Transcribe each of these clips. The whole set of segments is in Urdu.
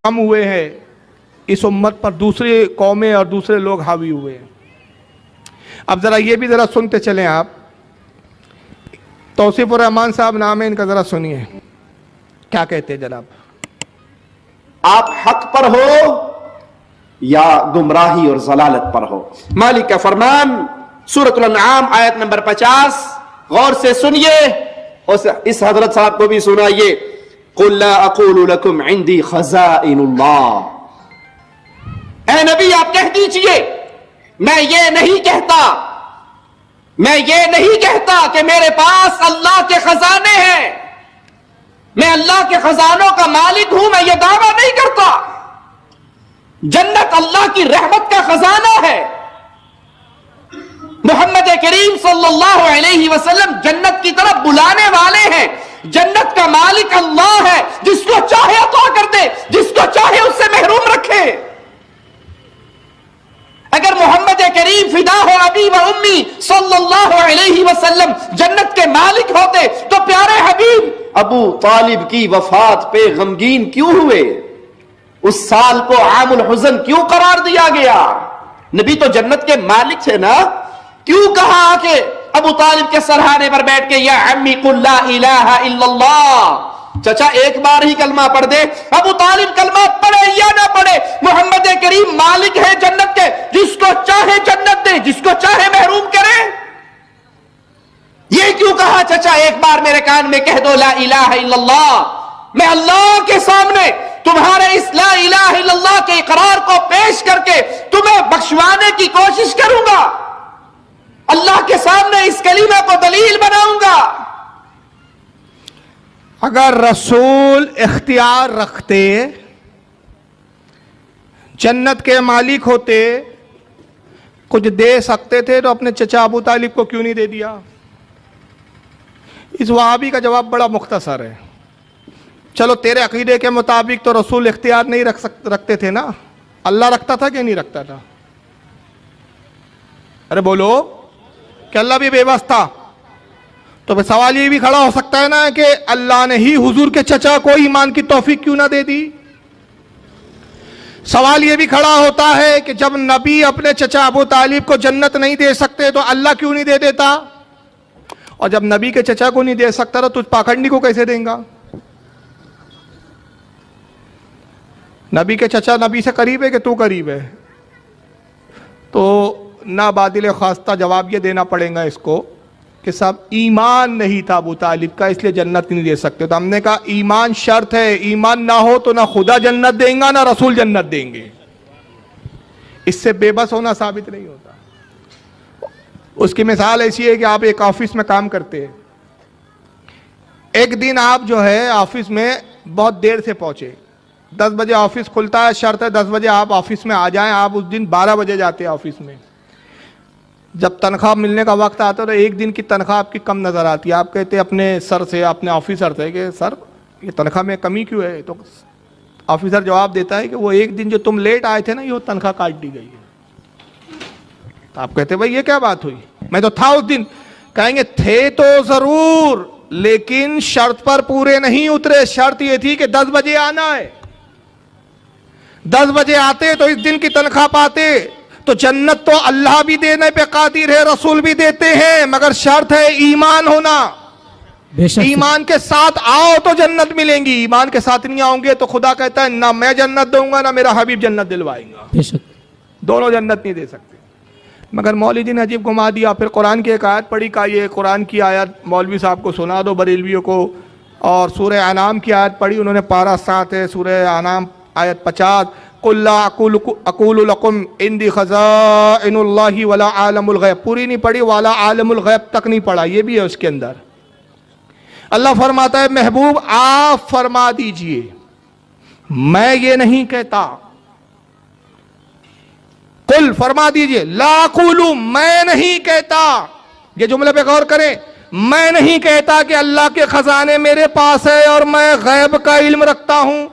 کم ہوئے ہیں، اس امت پر دوسری قومیں اور دوسرے لوگ حاوی ہوئے ہیں۔ اب ذرا یہ بھی ذرا سنتے چلیں آپ، توصیف الرحمان صاحب نام ہے ان کا، ذرا سنیے کیا کہتے ہیں جناب۔ آپ حق پر ہو یا گمراہی اور ضلالت پر ہو۔ مالک کا فرمان سورۃ الانعام آیت نمبر 50، غور سے سنیے اور اس حضرت صاحب کو بھی سنائیے۔ قُلْ لَا أَقُولُ لَكُمْ عِنْدِي خَزَائِنُ اللَّهِ، اے نبی آپ کہہ دیجئے میں یہ نہیں کہتا کہ میرے پاس اللہ کے خزانے ہیں، میں اللہ کے خزانوں کا مالک ہوں، میں یہ دعویٰ نہیں کرتا۔ جنت اللہ کی رحمت کا خزانہ ہے۔ محمد کریم صلی اللہ علیہ وسلم جنت کی طرف بلانے والے ہیں۔ جنت کا مالک اللہ ہے، جس کو چاہے عطا کر دے، جس کو چاہے اس سے محروم رکھے۔ اگر محمد کریم فدا ہو ابی و امی صلی اللہ علیہ وسلم جنت کے مالک ہوتے تو پیارے حبیب ابو طالب کی وفات پہ غمگین کیوں ہوئے؟ اس سال کو عام الحزن کیوں قرار دیا گیا؟ نبی تو جنت کے مالک تھے نا، کیوں کہا کہ ابو طالب کے سرہانے پر بیٹھ کے یا عمی قل لا الہ الا اللہ، چچا ایک بار ہی کلمہ پڑھ دے۔ ابو طالب کلمہ پڑھے یا نہ پڑھے، محمد کریم مالک ہے جنت کے، جس کو چاہے جنت دے، جس کو چاہے محروم کرے۔ یہ کیوں کہا چچا ایک بار میرے کان میں کہہ دو لا الہ الا اللہ، میں اللہ کے سامنے تمہارے اس لا الہ الا اللہ کے اقرار کو پیش کر کے تمہیں بخشوانے کی کوشش کروں گا، اللہ کے سامنے اس کلمہ کو دلیل بناؤں گا۔ اگر رسول اختیار رکھتے، جنت کے مالک ہوتے، کچھ دے سکتے تھے تو اپنے چچا ابو طالب کو کیوں نہیں دے دیا؟ اس وہابی کا جواب بڑا مختصر ہے۔ چلو تیرے عقیدے کے مطابق تو رسول اختیار نہیں رکھتے تھے نا، اللہ رکھتا تھا کہ نہیں رکھتا تھا؟ ارے بولو کہ اللہ بھی بے بس تھا؟ تو پھر سوال یہ بھی کھڑا ہو سکتا ہے نا کہ اللہ نے ہی حضور کے چچا کو ایمان کی توفیق کیوں نہ دے دی؟ سوال یہ بھی کھڑا ہوتا ہے کہ جب نبی اپنے چچا ابو طالب کو جنت نہیں دے سکتے تو اللہ کیوں نہیں دے دیتا؟ اور جب نبی کے چچا کو نہیں دے سکتا تو تجھ پاکھنڈی کو کیسے دیں گا؟ نبی کے چچا نبی سے قریب ہے کہ تو قریب ہے؟ تو نابادل خواستہ جواب یہ دینا پڑے گا اس کو کہ صاحب ایمان نہیں تھا ابو طالب کا، اس لیے جنت نہیں دے سکتے۔ تو ہم نے کہا ایمان شرط ہے، ایمان نہ ہو تو نہ خدا جنت دیں گا نہ رسول جنت دیں گے۔ اس سے بے بس ہونا ثابت نہیں ہوتا۔ اس کی مثال ایسی ہے کہ آپ ایک آفس میں کام کرتے ہیں، ایک دن آپ جو ہے آفس میں بہت دیر سے پہنچے، 10 بجے آفس کھلتا ہے، شرط ہے 10 بجے آپ آفس میں آ جائیں، آپ اس دن 12 بجے جاتے ہیں آفس میں۔ جب تنخواہ ملنے کا وقت آتا ہے تو ایک دن کی تنخواہ آپ کی کم نظر آتی ہے، آپ کہتے ہیں اپنے سر سے، اپنے آفیسر سے کہ سر یہ تنخواہ میں کمی کیوں ہے؟ تو آفیسر جواب دیتا ہے کہ وہ ایک دن جو تم لیٹ آئے تھے نا یہ تنخواہ کاٹ دی گئی ہے۔ تو آپ کہتے ہیں بھائی یہ کیا بات ہوئی، میں تو تھا اس دن۔ کہیں گے تھے تو ضرور، لیکن شرط پر پورے نہیں اترے۔ شرط یہ تھی کہ 10 بجے آنا ہے، 10 بجے آتے تو اس دن کی تنخواہ پاتے۔ تو جنت تو اللہ بھی دینے پہ قادر ہے، رسول بھی دیتے ہیں، مگر شرط ہے ایمان ہونا۔ ایمان کے ساتھ آؤ تو جنت ملیں گی، ایمان کے ساتھ نہیں آؤں گے تو خدا کہتا ہے نہ میں جنت دوں گا نہ میرا حبیب جنت دلوائیں گا، دونوں جنت نہیں دے سکتے۔ مگر مولوی جی نے عجیب گھما دیا، پھر قرآن کی ایک آیت پڑھی، کہا یہ قرآن کی آیت مولوی صاحب کو سنا دو بریلویوں کو، اور سورہ انعام کی آیت پڑھی، انہوں نے پارہ 7 ہے سورہ انعام آیت 50، قُلْ لَا أَقُولُ لَكُمْ عِنْدِي خَزَائِنُ اللَّهِ وَلَا عَالِمُ الْغَيْبِ، پوری نہیں پڑھی، وَلَا عَالِمُ الْغَيْبِ تک نہیں پڑھا، یہ بھی ہے اس کے اندر۔ اللہ فرماتا ہے محبوب آپ فرما دیجئے میں یہ نہیں کہتا، قل فرما دیجئے لا اقول میں نہیں کہتا، یہ جملے پہ غور کریں، میں نہیں کہتا کہ اللہ کے خزانے میرے پاس ہے اور میں غیب کا علم رکھتا ہوں۔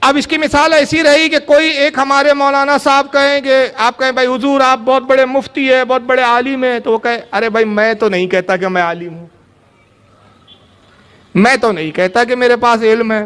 اب اس کی مثال ایسی رہی کہ کوئی ایک ہمارے مولانا صاحب کہیں کہ آپ کہیں بھائی حضور آپ بہت بڑے مفتی ہے، بہت بڑے عالم ہیں، تو وہ کہے ارے بھائی میں تو نہیں کہتا کہ میں عالم ہوں، میں تو نہیں کہتا کہ میرے پاس علم ہے۔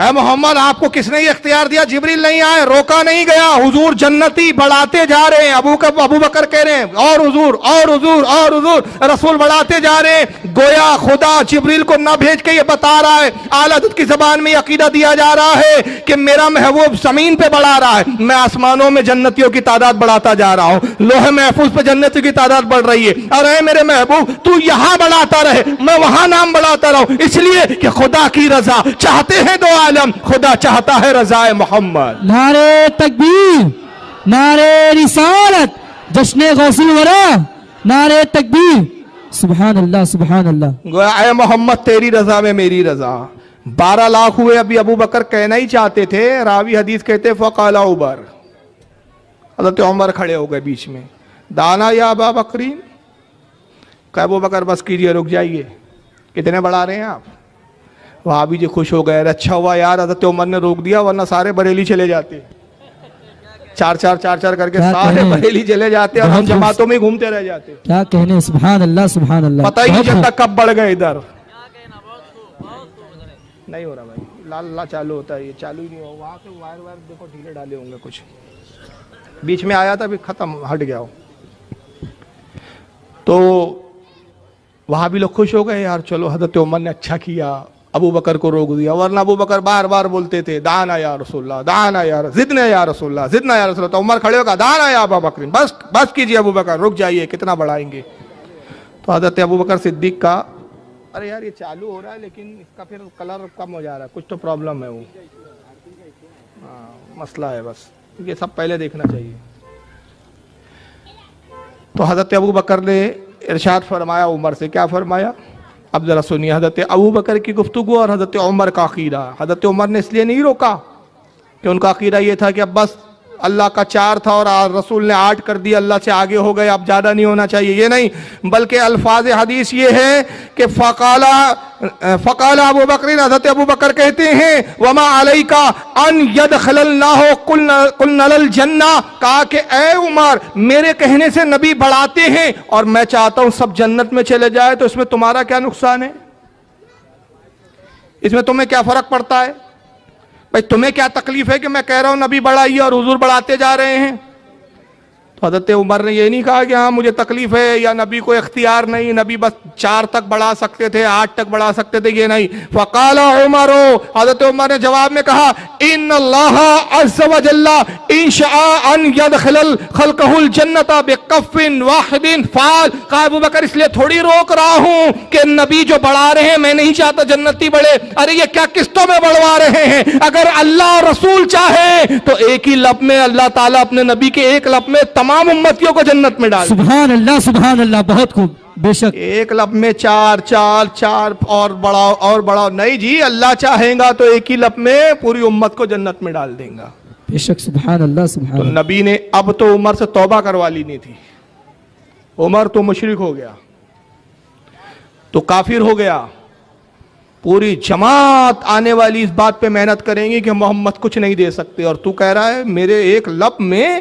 اے محمد آپ کو کس نے یہ اختیار دیا؟ جبریل نہیں آئے، روکا نہیں گیا، حضور جنتی بڑھاتے جا رہے ہیں۔ ابو بکر کہہ رہے ہیں اور حضور اور حضور اور حضور، رسول بڑھاتے جا رہے ہیں۔ گویا خدا جبریل کو نہ بھیج کے یہ بتا رہا ہے، اعلیٰ حضرت کی زبان میں عقیدہ دیا جا رہا ہے کہ میرا محبوب زمین پہ بڑھا رہا ہے، میں آسمانوں میں جنتیوں کی تعداد بڑھاتا جا رہا ہوں، لوح محفوظ پہ جنتیوں کی تعداد بڑھ رہی ہے، اور اے میرے محبوب تو یہاں بڑھاتا رہے، میں وہاں نام بڑھاتا رہوں، اس لیے کہ خدا کی رضا چاہتے ہیں دو عالم، خدا چاہتا ہے رضا محمد۔ نعرے تکبیر، نعرے رسالت، جشن غوث الورا، نعرے تکبیر، سبحان اللہ سبحان اللہ۔ گویا اے محمد تیری رضا میں میری رضا۔ 12 لاکھ ہوئے، ابھی ابو بکر کہنا ہی چاہتے تھے، راوی حدیث کہتے فقال عمر، حضرت عمر کھڑے ہو گئے بیچ میں، دانا یا ابا بکرین، کہ ابو بکر بس کیجئے، رک جائیے، کتنے بڑھا رہے ہیں آپ؟ وہاں بھی جی خوش ہو گئے، اچھا ہوا یار حضرت عمر نے روک دیا، ورنہ سارے بریلی چلے جاتے، چار کر کے سارے بریلی چلے جاتے اور ہم جماعتوں میں گھومتے رہ جاتے، کیا کہنے، سبحان اللہ سبحان اللہ۔ پتہ ہی نہیں چلتا کب بڑھ گئے ادھر۔ نہیں ہو رہا بھائی، لال لا چالو ہوتا ہے، یہ چالو ہی نہیں ہو، وہاں سے وائر دیکھو ڈھیلے ڈالے ہوں گے، کچھ بیچ میں آیا تھا بھی ختم، ہٹ گیا ہو۔ تو وہاں بھی لوگ خوش ہو گئے، یار چلو حضرت عمر نے اچھا کیا، ابو بکر کو روک دیا، ورنہ ابو بکر بار بار بولتے تھے دانا یا رسول اللہ، دانا یا زدنا یا رسول اللہ، زدنا یا رسول اللہ۔ تو عمر کھڑے ہو گا، دانا یا ابا بکر، بس کیجئے ابو بکر، رک جائیے، کتنا بڑھائیں گے؟ تو حضرت ابو بکر صدیق کا، ارے یار یہ چالو ہو رہا ہے لیکن اس کا پھر کلر کم ہو جا رہا ہے، کچھ تو پرابلم ہے، وہ مسئلہ ہے، بس یہ سب پہلے دیکھنا چاہیے۔ تو حضرت ابو بکر نے ارشاد فرمایا عمر سے، کیا فرمایا؟ اب ذرا سنیے حضرت ابو بکر کی گفتگو اور حضرت عمر کا عقیدہ۔ حضرت عمر نے اس لیے نہیں روکا کہ ان کا عقیدہ یہ تھا کہ اب بس اللہ کا 4 تھا اور رسول نے 8 کر دیا، اللہ سے آگے ہو گئے، اب زیادہ نہیں ہونا چاہیے، یہ نہیں، بلکہ الفاظ حدیث یہ ہے کہ فقال ابو بکر، حضرت ابو بکر کہتے ہیں وما علیک ان يدخل اللہ قلنا للجنہ، کہا کہ اے عمر میرے کہنے سے نبی بڑھاتے ہیں اور میں چاہتا ہوں سب جنت میں چلے جائے، تو اس میں تمہارا کیا نقصان ہے؟ اس میں تمہیں کیا فرق پڑتا ہے؟ بھائی تمہیں کیا تکلیف ہے کہ میں کہہ رہا ہوں نبی بڑھائیے اور حضور بڑھاتے جا رہے ہیں؟ تو حضرت عمر نے یہ نہیں کہا کہ ہاں مجھے تکلیف ہے یا نبی کو اختیار نہیں، نبی بس 4 تک بڑھا سکتے تھے، 8 تک بڑھا سکتے تھے، یہ نہیں۔ فقال عمر، حضرت عمر نے جواب میں کہا ان اللہ عز وجل ان شاء ان يدخل خلقہ الجنت بکف واحد فعل، کہا ابو بکر اس لیے تھوڑی روک رہا ہوں کہ نبی جو بڑھا رہے ہیں میں نہیں چاہتا جنتی بڑھے، ارے یہ کیا قسطوں میں بڑھوا رہے ہیں؟ اگر اللہ اور رسول چاہے تو ایک ہی لب میں اللہ تعالیٰ اپنے نبی کے ایک لب میں تمام امتیوں کو جنت میں ڈال، سبحان اللہ، بہت خوب، بے شک ایک لب میں 4 اور بڑھاؤ نہیں جی، اللہ چاہے گا تو ایک ہی لب میں پوری امت کو جنت میں ڈال دیں گا۔ بے شک، سبحان اللہ سبحان تو اللہ۔ نبی نے اب تو عمر سے توبہ کروا لینی تھی، عمر تو مشرک ہو گیا، تو کافر ہو گیا، پوری جماعت آنے والی اس بات پہ محنت کریں گی کہ محمد کچھ نہیں دے سکتے، اور تو کہہ رہا ہے میرے ایک لب میں،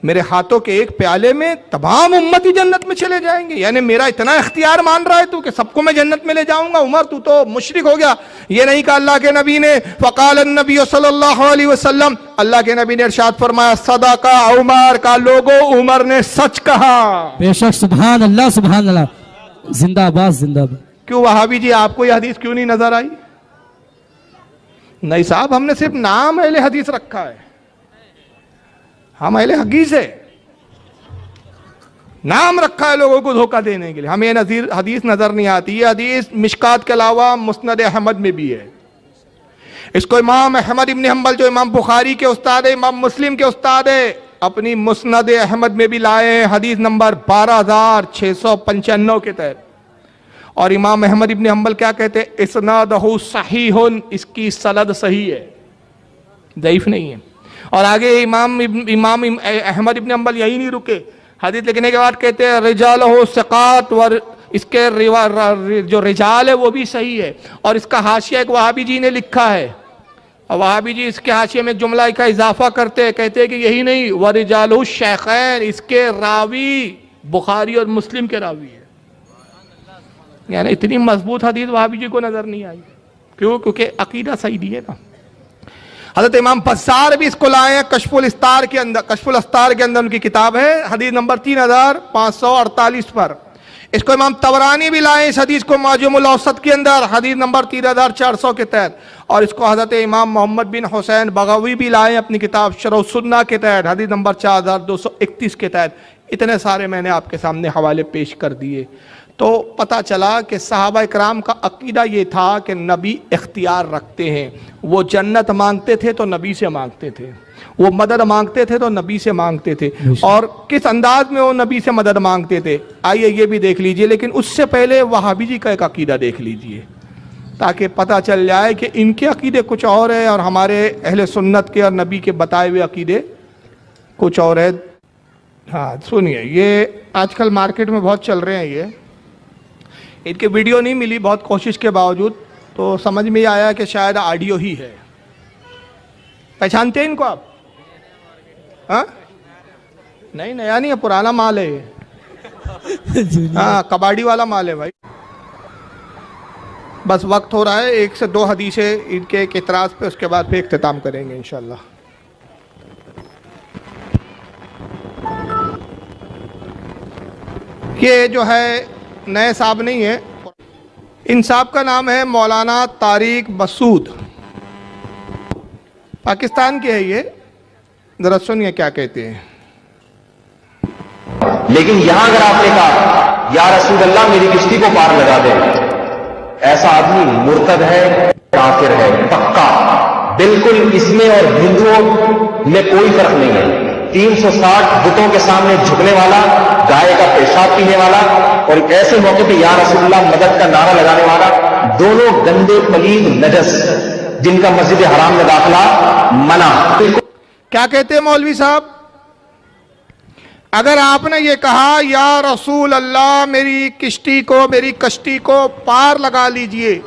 میرے ہاتھوں کے ایک پیالے میں تمام امتی جنت میں چلے جائیں گے، یعنی میرا اتنا اختیار مان رہا ہے تو کہ سب کو میں جنت میں لے جاؤں گا؟ عمر تو مشرک ہو گیا۔ یہ نہیں کہا اللہ کے نبی نے، فقال النبی صلی اللہ علیہ وسلم، اللہ کے نبی نے ارشاد فرمایا صدق عمر، کا لوگوں عمر نے سچ کہا۔ بے شک، سبحان اللہ، زندہ باد زندہ باد۔ کیوں وہابی جی آپ کو یہ حدیث کیوں نہیں نظر آئی؟ نہیں صاحب، ہم نے صرف نام اہل حدیث رکھا ہے، ہم اہل حدیث ہے، نام رکھا ہے لوگوں کو دھوکہ دینے کے لیے، ہمیں حدیث نظر نہیں آتی۔ یہ حدیث مشکات کے علاوہ مسند احمد میں بھی ہے، اس کو امام احمد ابن حنبل جو امام بخاری کے استاد ہے، امام مسلم کے استاد ہے، اپنی مسند احمد میں بھی لائے ہیں، حدیث نمبر 12695 کے تحت۔ اور امام احمد ابن حنبل کیا کہتے ہیں؟ اسنادہ صحیح، اس کی سند صحیح ہے، ضعیف نہیں ہے۔ اور آگے امام احمد ابن حنبل یہی نہیں رکے، حدیث لکھنے کے بعد کہتے ہیں رجالہ ثقات، اور اس کے جو رجال ہے وہ بھی صحیح ہے۔ اور اس کا حاشیہ ایک وہابی جی نے لکھا ہے، اور وہابی جی اس کے حاشیے میں جملہ کا اضافہ کرتے ہیں، کہتے ہیں کہ یہی نہیں، ورجالہ الشیخین، اس کے راوی بخاری اور مسلم کے راوی ہے۔ یعنی اتنی مضبوط حدیث وہابی جی کو نظر نہیں آئی، کیوں؟ کیونکہ عقیدہ صحیح نہیں ہے نا۔ حضرت امام بزار بھی اس کو لائے ہیں کشف الستار کے اندر ان کی کتاب ہے حدیث نمبر 3548 پر. اس کو امام طبرانی بھی لائے اس حدیث کو معجم الاوسط کے اندر حدیث نمبر 3400 کے تحت, اور اس کو حضرت امام محمد بن حسین بغوی بھی لائے اپنی کتاب شرح السنہ کے تحت حدیث نمبر 4231 کے تحت. اتنے سارے میں نے آپ کے سامنے حوالے پیش کر دیے. تو پتہ چلا کہ صحابہ اکرام کا عقیدہ یہ تھا کہ نبی اختیار رکھتے ہیں. وہ جنت مانگتے تھے تو نبی سے مانگتے تھے, وہ مدد مانگتے تھے تو نبی سے مانگتے تھے, اور کس انداز میں وہ نبی سے مدد مانگتے تھے آئیے یہ بھی دیکھ لیجئے. لیکن اس سے پہلے وہابی جی کا ایک عقیدہ دیکھ لیجئے تاکہ پتہ چل جائے کہ ان کے عقیدے کچھ اور ہیں اور ہمارے اہل سنت کے اور نبی کے بتائے ہوئے عقیدے کچھ اور ہیں. ہاں سنیے, یہ آج کل مارکیٹ میں بہت چل رہے ہیں, یہ ان کے ویڈیو نہیں ملی بہت کوشش کے باوجود, تو سمجھ میں آیا کہ شاید آڈیو ہی ہے. پہچانتے ہیں ان کو آپ؟ ہاں نہیں, نیا نہیں ہے, پرانا مال ہے یہ. ہاں کباڑی والا مال ہے بھائی. بس وقت ہو رہا ہے, 1 سے 2 حدیثیں ان کے ایک اعتراض پہ, اس کے بعد پھر اختتام کریں گے انشاءاللہ. یہ جو ہے نئے صاحب نہیں ہے, ان صاحب کا نام ہے مولانا طارق مسعود, پاکستان کے ہے یہ. ذرا سنیے کیا کہتے ہیں. لیکن یہاں اگر آپ نے کہا یا رسول اللہ میری کشتی کو پار لگا دے, ایسا آدمی مرتد ہے, کافر ہے پکا. بالکل اس میں اور ہندوؤں میں کوئی فرق نہیں ہے. 360 بتوں کے سامنے جھکنے والا, گائے کا پیشاب پینے والا, اور ایک ایسے موقع پہ یا رسول اللہ مدد کا نعرہ لگانے والا, دونوں گندے پلید نجس جن کا مسجد حرام میں داخلہ منع. کیا کہتے ہیں مولوی صاحب؟ اگر آپ نے یہ کہا یا رسول اللہ میری کشتی کو پار لگا لیجئے,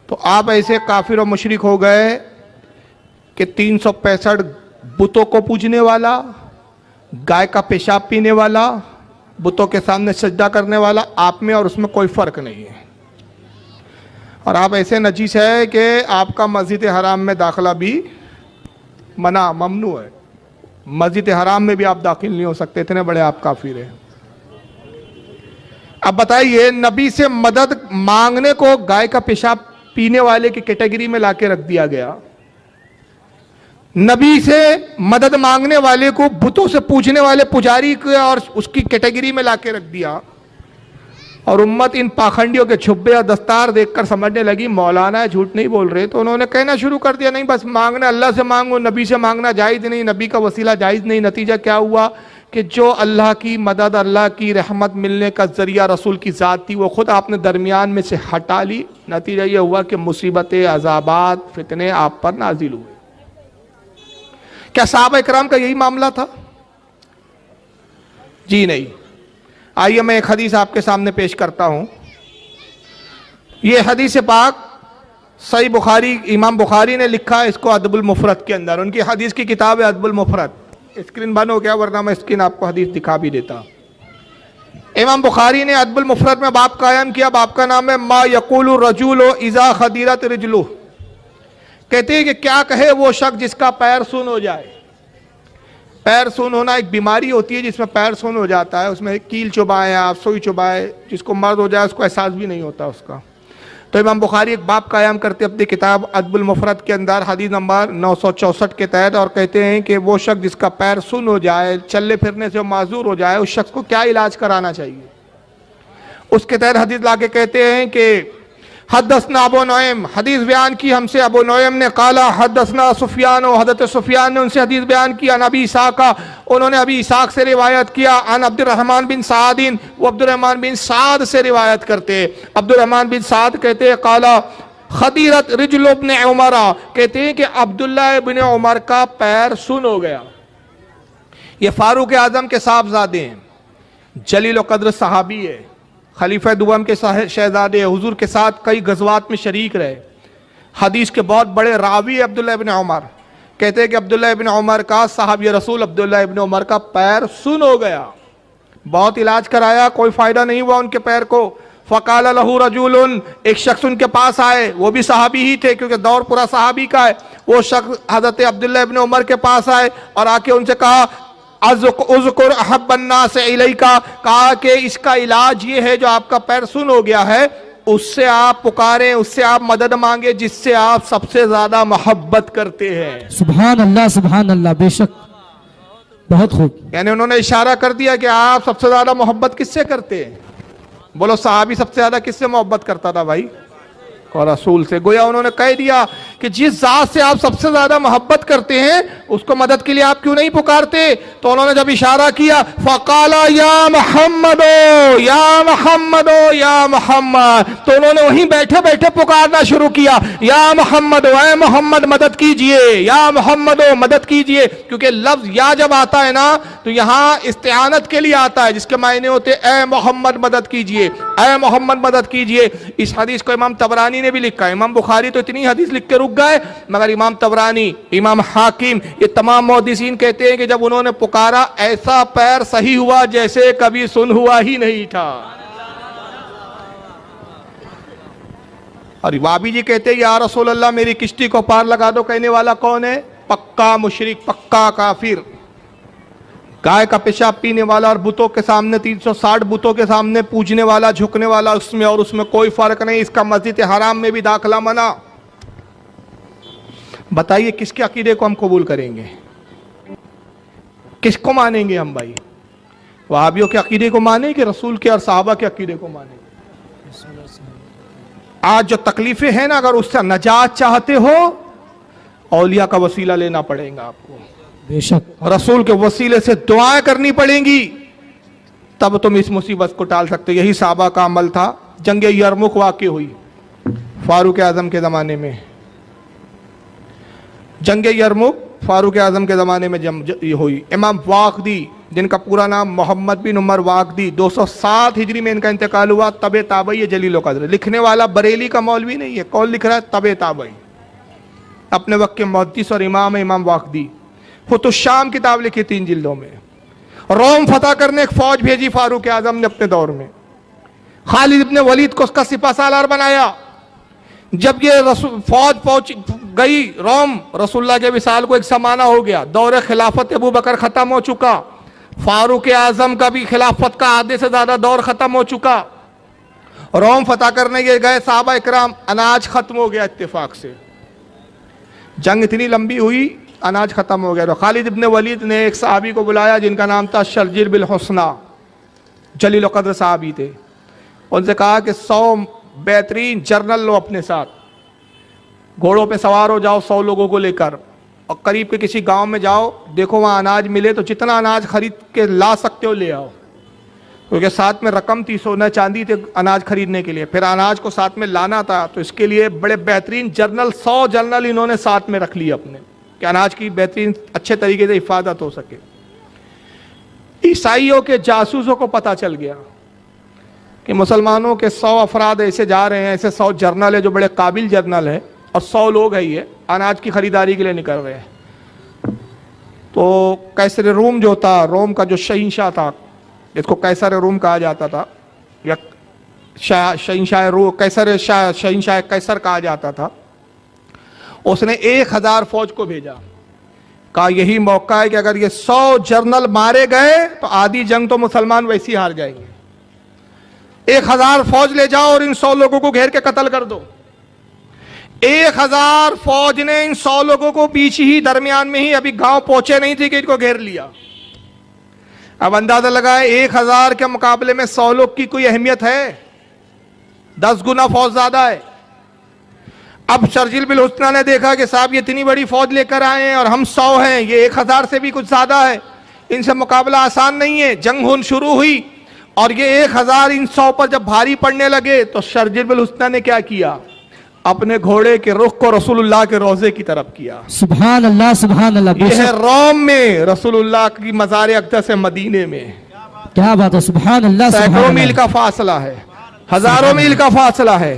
تو آپ ایسے کافر و مشرک ہو گئے کہ 365 بتوں کو پوجنے والا, گائے کا پیشاب پینے والا, بتوں کے سامنے سجدہ کرنے والا, آپ میں اور اس میں کوئی فرق نہیں ہے. اور آپ ایسے نجیس ہے کہ آپ کا مسجد حرام میں داخلہ بھی منع ممنوع ہے. مسجد حرام میں بھی آپ داخل نہیں ہو سکتے, اتنے بڑے آپ کافر ہیں. اب بتائیے, نبی سے مدد مانگنے کو گائے کا پیشاب پینے والے کی کیٹیگری میں لا کے رکھ دیا گیا, نبی سے مدد مانگنے والے کو بتوں سے پوجنے والے پجاری کو اور اس کی کیٹیگری میں لا کے رکھ دیا. اور امت ان پاخنڈیوں کے چھبے اور دستار دیکھ کر سمجھنے لگی مولانا جھوٹ نہیں بول رہے, تو انہوں نے کہنا شروع کر دیا نہیں بس مانگنا اللہ سے مانگو, نبی سے مانگنا جائز نہیں, نبی کا وسیلہ جائز نہیں. نتیجہ کیا ہوا کہ جو اللہ کی مدد, اللہ کی رحمت ملنے کا ذریعہ رسول کی ذات تھی, وہ خود آپ نے درمیان میں سے ہٹا لی. نتیجہ یہ ہوا کہ مصیبتیں, عذابات, فتنے آپ پر نازل ہوئے. کیا صحابہ اکرام کا یہی معاملہ تھا؟ جی نہیں. آئیے میں ایک حدیث آپ کے سامنے پیش کرتا ہوں. یہ حدیث پاک صحیح بخاری, امام بخاری نے لکھا ہے اس کو ادب المفرد کے اندر, ان کی حدیث کی کتاب ہے ادب المفرد. اسکرین بند ہو گیا ورنہ میں اسکرین آپ کو حدیث دکھا بھی دیتا. امام بخاری نے ادب المفرد میں باب قائم کیا, باب کا نام ہے ما یقول الرجل اذا خدرت رجلہ. کہتے ہیں کہ کیا کہے وہ شخص جس کا پیر سن ہو جائے. پیر سن ہونا ایک بیماری ہوتی ہے جس میں پیر سن ہو جاتا ہے, اس میں کیل چبائے, آپ سوئی چبائے, جس کو مرض ہو جائے اس کو احساس بھی نہیں ہوتا اس کا. تو امام بخاری ایک باب قائم کرتے اپنی کتاب ادب المفرد کے اندر حدیث نمبر 964 کے تحت, اور کہتے ہیں کہ وہ شخص جس کا پیر سن ہو جائے, چلنے پھرنے سے معذور ہو جائے, اس شخص کو کیا علاج کرانا چاہیے. اس کے تحت حدیث لا کے کہتے ہیں کہ حدثنا ابو نعیم, حدیث بیان کی ہم سے ابو نعیم نے, قال حدثنا سفیان, و حضرت سفیان نے ان سے حدیث بیان کیا, نبی اسحاق, انہوں نے ابی اسحاق سے روایت کیا, عن عبد الرحمن بن سعد, وہ عبد الرحمن بن سعد سے روایت کرتے. عبد الرحمن بن سعد کہتے ہیں قال خدیرت رجل ابن عمر, کہتے ہیں کہ عبداللہ ابن عمر کا پیر سن ہو گیا. یہ فاروق اعظم کے صاحبزادے ہیں, جلیل و قدر صحابی ہے, خلیفہ دوم کے شہزادے, حضور کے ساتھ کئی غزوات میں شریک رہے, حدیث کے بہت بڑے راوی عبداللہ ابن عمر. کہتے ہیں کہ عبداللہ ابن عمر کا, صحابی رسول عبداللہ ابن عمر کا پیر سن ہو گیا, بہت علاج کرایا, کوئی فائدہ نہیں ہوا ان کے پیر کو. فقال لہو رجل، ایک شخص ان کے پاس آئے، وہ بھی صحابی ہی تھے کیونکہ دور پورا صحابی کا ہے. وہ شخص حضرت عبداللہ ابن عمر کے پاس آئے اور آ کے ان سے کہا اذکر احب الناس الیکا، کہا کہ اس کا علاج یہ ہے، جو آپ کا پیر سن ہو گیا ہے اس سے آپ پکاریں، اس سے آپ مدد مانگے جس سے آپ سب سے زیادہ محبت کرتے ہیں. سبحان اللہ، بے شک، بہت خوب. یعنی انہوں نے اشارہ کر دیا کہ آپ سب سے زیادہ محبت کس سے کرتے ہیں؟ بولو صحابی سب سے زیادہ کس سے محبت کرتا تھا بھائی؟ اور رسول سے. گویا انہوں نے کہہ دیا کہ جس ذات سے آپ سب سے زیادہ محبت کرتے ہیں اس کو مدد کے لیے آپ کیوں نہیں پکارتے؟ تو انہوں نے جب اشارہ کیا فقال یا محمد یا محمد یا محمد، تو انہوں نے وہیں بیٹھے بیٹھے پکارنا شروع کیا، یا محمد، اے محمد مدد کیجئے، یا محمد مدد کیجئے. کیونکہ لفظ یا جب آتا ہے نا تو یہاں استعانت کے لیے آتا ہے، جس کے معنی ہوتے اے محمد مدد کیجئے، اے محمد مدد کیجئے. اس حدیث کو امام طبرانی نے بھی لکھا ہے. امام بخاری تو اتنی حدیث لکھ کے رک گئے، مگر امام طبرانی، امام حاکم، یہ تمام محدثین کہتے ہیں کہ جب انہوں نے پکارا ایسا پیر صحیح ہوا جیسے کبھی سن ہوا ہی نہیں تھا. اور وابی جی کہتے ہیں یا رسول اللہ میری کشتی کو پار لگا دو. کہنے والا کون ہے؟ پکا مشرک، پکا کافر، گائے کا پیشاب پینے والا، اور بتوں کے سامنے 360 بتوں کے سامنے پوجنے والا، جھکنے والا، اس میں اور اس میں کوئی فرق نہیں. اس کا مسجد حرام میں بھی داخلہ منع. بتائیے کس کے عقیدے کو ہم قبول کریں گے؟ کس کو مانیں گے ہم بھائی؟ وہابیوں کے عقیدے کو مانیں کہ رسول کے اور صحابہ کے عقیدے کو مانیں گے؟ آج جو تکلیفیں ہیں نا، اگر اس سے نجات چاہتے ہو اولیاء کا وسیلہ لینا پڑے گا آپ کو، بے شک، رسول کے وسیلے سے دعائیں کرنی پڑیں گی، تب تم اس مصیبت کو ٹال سکتے. یہی صحابہ کا عمل تھا. جنگ یرموک واقع ہوئی فاروق اعظم کے زمانے میں. جنگ یرموک فاروق اعظم کے زمانے میں یہ ہوئی. امام واقدی، جن کا پورا نام محمد بن عمر واقدی، 207 ہجری میں ان کا انتقال ہوا. طب تابعی جلیل القدر. لکھنے والا بریلی کا مولوی نہیں ہے، کون لکھ رہا ہے؟ طب تابعی، اپنے وقت کے محدث اور امام ہے امام واقدی. فتح الشام کتاب لکھی 3 جلدوں میں. روم فتح کرنے ایک فوج بھیجی فاروق اعظم نے اپنے دور میں. خالد ابن ولید کو اس کا سپہ سالار بنایا. جب یہ فوج پہنچ گئی روم، رسول اللہ کے وصال کو ایک زمانہ ہو گیا. دور خلافت ابو بکر ختم ہو چکا، فاروق اعظم کا بھی خلافت کا آدھے سے زیادہ دور ختم ہو چکا. روم فتح کرنے کے گئے صحابہ اکرام، اناج ختم ہو گیا اتفاق سے. جنگ اتنی لمبی ہوئی، اناج ختم ہو گیا. تو خالد ابن ولید نے ایک صحابی کو بلایا جن کا نام تھا شرجیل بالحسنہ، جلیل القدر صحابی تھے. ان سے کہا کہ 100 بہترین جرنل لو اپنے ساتھ، گھوڑوں پہ سوار ہو جاؤ 100 لوگوں کو لے کر، اور قریب کے کسی گاؤں میں جاؤ، دیکھو وہاں اناج ملے تو جتنا اناج خرید کے لا سکتے ہو لے آؤ. کیونکہ ساتھ میں رقم تھی، سونا چاندی تھے اناج خریدنے کے لیے، پھر اناج کو ساتھ میں لانا تھا. تو اس کے لیے بڑے بہترین جرنل 100 جرنل انہوں نے ساتھ میں رکھ لیے اپنے، کہ اناج کی بہترین اچھے طریقے سے حفاظت ہو سکے. عیسائیوں کے جاسوسوں کو پتہ چل گیا کہ مسلمانوں کے 100 افراد ایسے جا رہے ہیں، ایسے 100 جرنل ہے جو بڑے قابل جرنل ہے، اور 100 لوگ ہیں یہ اناج کی خریداری کے لیے نکل رہے ہیں. تو قیصر روم جو تھا، روم کا جو شہنشاہ تھا، اس کو قیصر روم کہا جاتا تھا، یا شہنشاہ قیصر کہا جاتا تھا. اس نے 1000 فوج کو بھیجا، کہا یہی موقع ہے کہ اگر یہ 100 جرنل مارے گئے تو آدھی جنگ تو مسلمان ویسی ہار جائیں گے. 1000 فوج لے جاؤ اور ان 100 لوگوں کو گھیر کے قتل کر دو. 1000 فوج نے ان 100 لوگوں کو بیچ ہی درمیان میں ہی، ابھی گاؤں پہنچے نہیں تھے کہ ان کو گھیر لیا. اب اندازہ لگائے 1000 کے مقابلے میں 100 لوگ کی کوئی اہمیت ہے؟ 10 گنا فوج زیادہ ہے. اب شرجیل بالحسنہ نے دیکھا کہ صاحب یہ اتنی بڑی فوج لے کر آئے ہیں اور ہم 100 ہیں، یہ 1000 سے بھی کچھ زیادہ ہے، ان سے مقابلہ آسان نہیں ہے. جنگ ہون شروع ہوئی اور یہ 1000 ان 100 پر جب بھاری پڑنے لگے تو شرجیل بالحسنہ نے کیا کیا؟ اپنے گھوڑے کے رخ کو رسول اللہ کے روضے کی طرف کیا. سبحان اللہ، سبحان اللہ. یہ ہے روم میں رسول اللہ کی مزار اقدس ہے، مدینے میں. کیا بات ہے، سبحان اللہ. سینکڑوں میل کا فاصلہ ہے، ہزاروں میل کا فاصلہ ہے.